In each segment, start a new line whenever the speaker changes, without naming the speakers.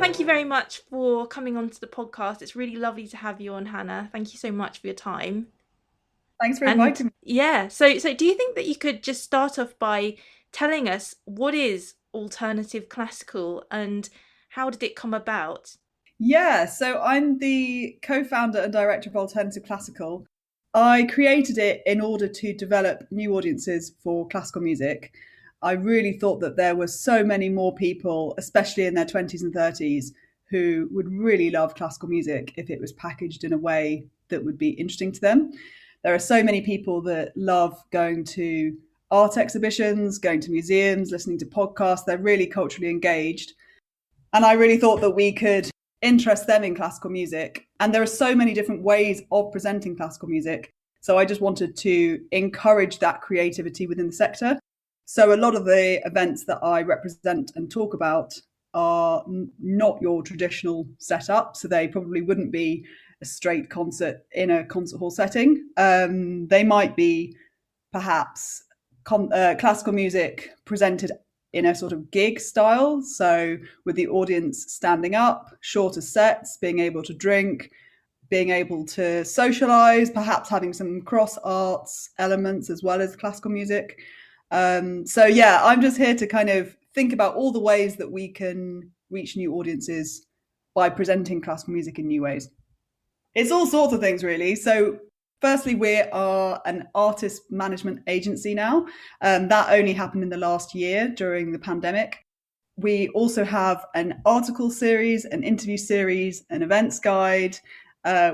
thank you very much for coming onto the podcast. It's really lovely to have you on, Hannah. Thank you so much for your time.
Thanks for
And
inviting me.
yeah, so do you think that you could just start off by telling us what is alternative classical and how did it come about?
Yeah, so I'm the co-founder and director of Alternative Classical. I created it in order to develop new audiences for classical music. I really thought that there were so many more people, especially in their 20s and 30s, who would really love classical music if it was packaged in a way that would be interesting to them. There are so many people that love going to art exhibitions, going to museums, listening to podcasts. They're really culturally engaged. And I really thought that we could interest them in classical music. And there are so many different ways of presenting classical music. So I just wanted to encourage that creativity within the sector. So a lot of the events that I represent and talk about are not your traditional setup. So they probably wouldn't be a straight concert in a concert hall setting. They might be perhaps classical music presented in a sort of gig style. So with the audience standing up, shorter sets, being able to drink, being able to socialize, perhaps having some cross arts elements as well as classical music. So yeah, I'm just here to kind of think about all the ways that we can reach new audiences by presenting classical music in new ways. It's all sorts of things, really. So firstly, we are an artist management agency now. That only happened in the last year during the pandemic. We also have an article series, an interview series, an events guide.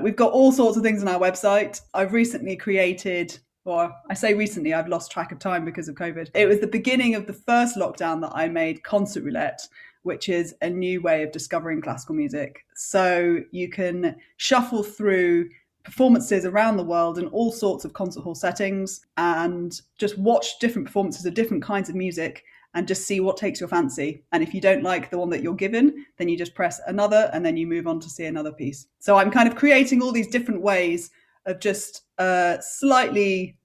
We've got all sorts of things on our website. I've recently created, or I say recently, I've lost track of time because of COVID. It was the beginning of the first lockdown that I made Concert Roulette, which is a new way of discovering classical music. So you can shuffle through performances around the world in all sorts of concert hall settings and just watch different performances of different kinds of music and just see what takes your fancy. And if you don't like the one that you're given, then you just press another and then you move on to see another piece. So I'm kind of creating all these different ways of just slightly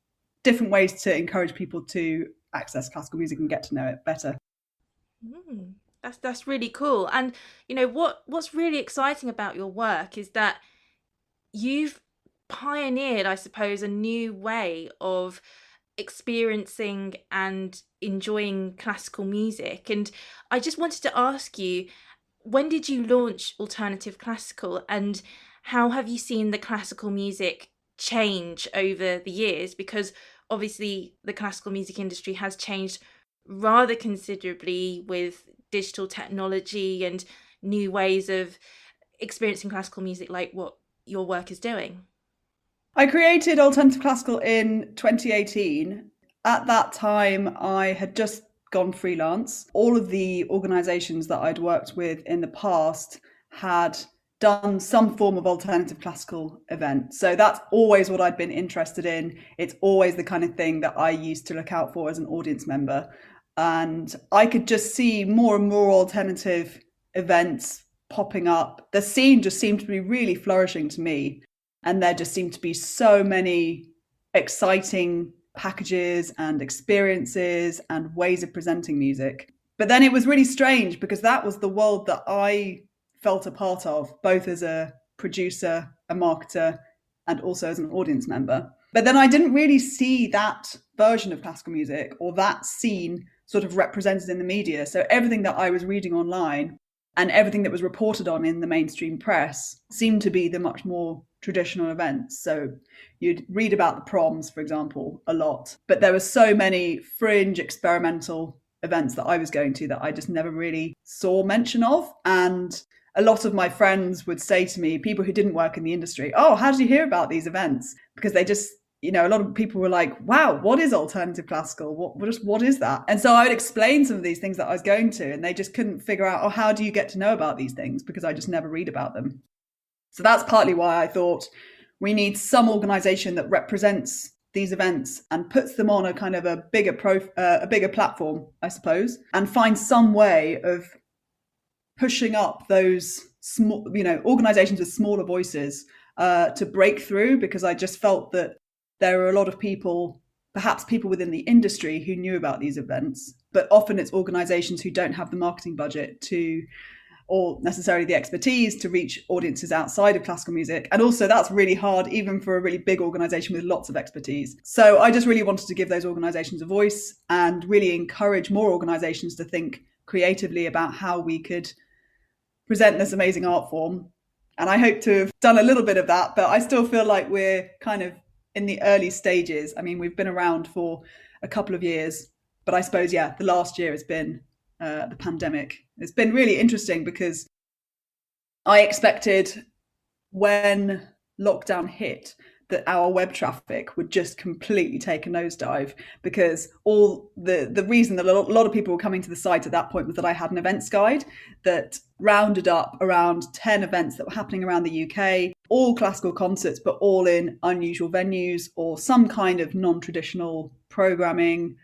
different ways to encourage people to access classical music and get to know it better.
Mm, that's really cool. And what's really exciting about your work is that you've pioneered, I suppose, a new way of experiencing and enjoying classical music. And I just wanted to ask you, when did you launch alternative classical and how have you seen the classical music change over the years? Because obviously the classical music industry has changed rather considerably with digital technology and new ways of experiencing classical music, like what your work is doing.
I created Alternative Classical in 2018. At that time, I had just gone freelance. All of the organisations that I'd worked with in the past had done some form of alternative classical event. So that's always what I'd been interested in. It's always the kind of thing that I used to look out for as an audience member. And I could just see more and more alternative events popping up. The scene just seemed to be really flourishing to me. And there just seemed to be so many exciting packages and experiences and ways of presenting music. But then it was really strange because that was the world that I felt a part of, both as a producer, a marketer, and also as an audience member. But then I didn't really see that version of classical music or that scene sort of represented in the media. So everything that I was reading online and everything that was reported on in the mainstream press seemed to be the much more traditional events. So you'd read about the proms, for example, a lot, but there were so many fringe experimental events that I was going to that I just never really saw mention of. And a lot of my friends would say to me, people who didn't work in the industry, oh, how did you hear about these events? Because they just, a lot of people were like, wow, what is alternative classical? What is that? And so I would explain some of these things that I was going to, and they just couldn't figure out, oh, how do you get to know about these things? Because I just never read about them. So that's partly why I thought we need some organization that represents these events and puts them on a kind of a bigger platform, I suppose, and find some way of pushing up those small, organizations with smaller voices to break through, because I just felt that there are a lot of people, perhaps people within the industry, who knew about these events, but often it's organizations who don't have the marketing budget to or necessarily the expertise to reach audiences outside of classical music. And also that's really hard, even for a really big organization with lots of expertise. So I just really wanted to give those organizations a voice and really encourage more organizations to think creatively about how we could present this amazing art form. And I hope to have done a little bit of that, but I still feel like we're kind of in the early stages. I mean, we've been around for a couple of years, but I suppose, yeah, the last year has been the pandemic. It's been really interesting because I expected when lockdown hit that our web traffic would just completely take a nosedive, because all the reason that a lot of people were coming to the site at that point was that I had an events guide that rounded up around 10 events that were happening around the UK, all classical concerts, but all in unusual venues or some kind of non-traditional programming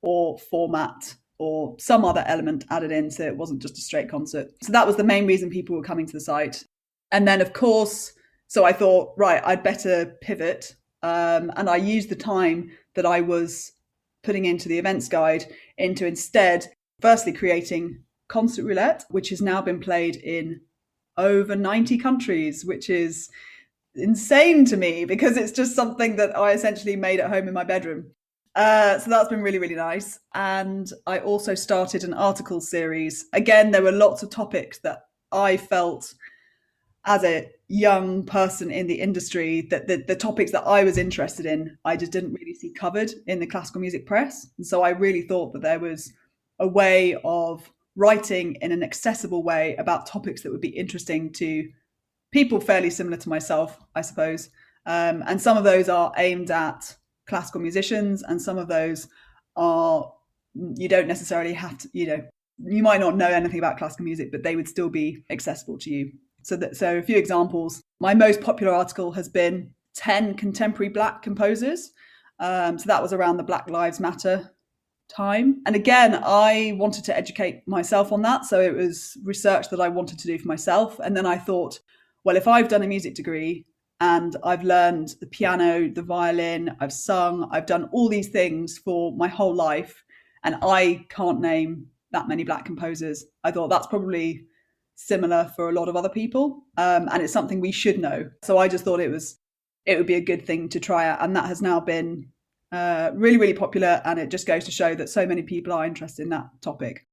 or format or some other element added in, so it wasn't just a straight concert. So that was the main reason people were coming to the site. And then, of course, so I thought, right, I'd better pivot. And I used the time that I was putting into the events guide into instead, firstly, creating Concert Roulette, which has now been played in over 90 countries, which is insane to me because it's just something that I essentially made at home in my bedroom. So that's been really, really nice. And I also started an article series. Again, there were lots of topics that I felt as a young person in the industry that the topics that I was interested in, I just didn't really see covered in the classical music press. And so I really thought that there was a way of writing in an accessible way about topics that would be interesting to people fairly similar to myself, I suppose. And some of those are aimed at classical musicians, and some of those are, you don't necessarily have to, you might not know anything about classical music, but they would still be accessible to you. So a few examples. My most popular article has been 10 contemporary Black composers. So that was around the Black Lives Matter time. And again, I wanted to educate myself on that. So it was research that I wanted to do for myself. And then I thought, well, if I've done a music degree and I've learned the piano, the violin, I've sung, I've done all these things for my whole life, and I can't name that many Black composers, I thought that's probably similar for a lot of other people. And it's something we should know. So I just thought it would be a good thing to try out. And that has now been really, really popular. And it just goes to show that so many people are interested in that topic.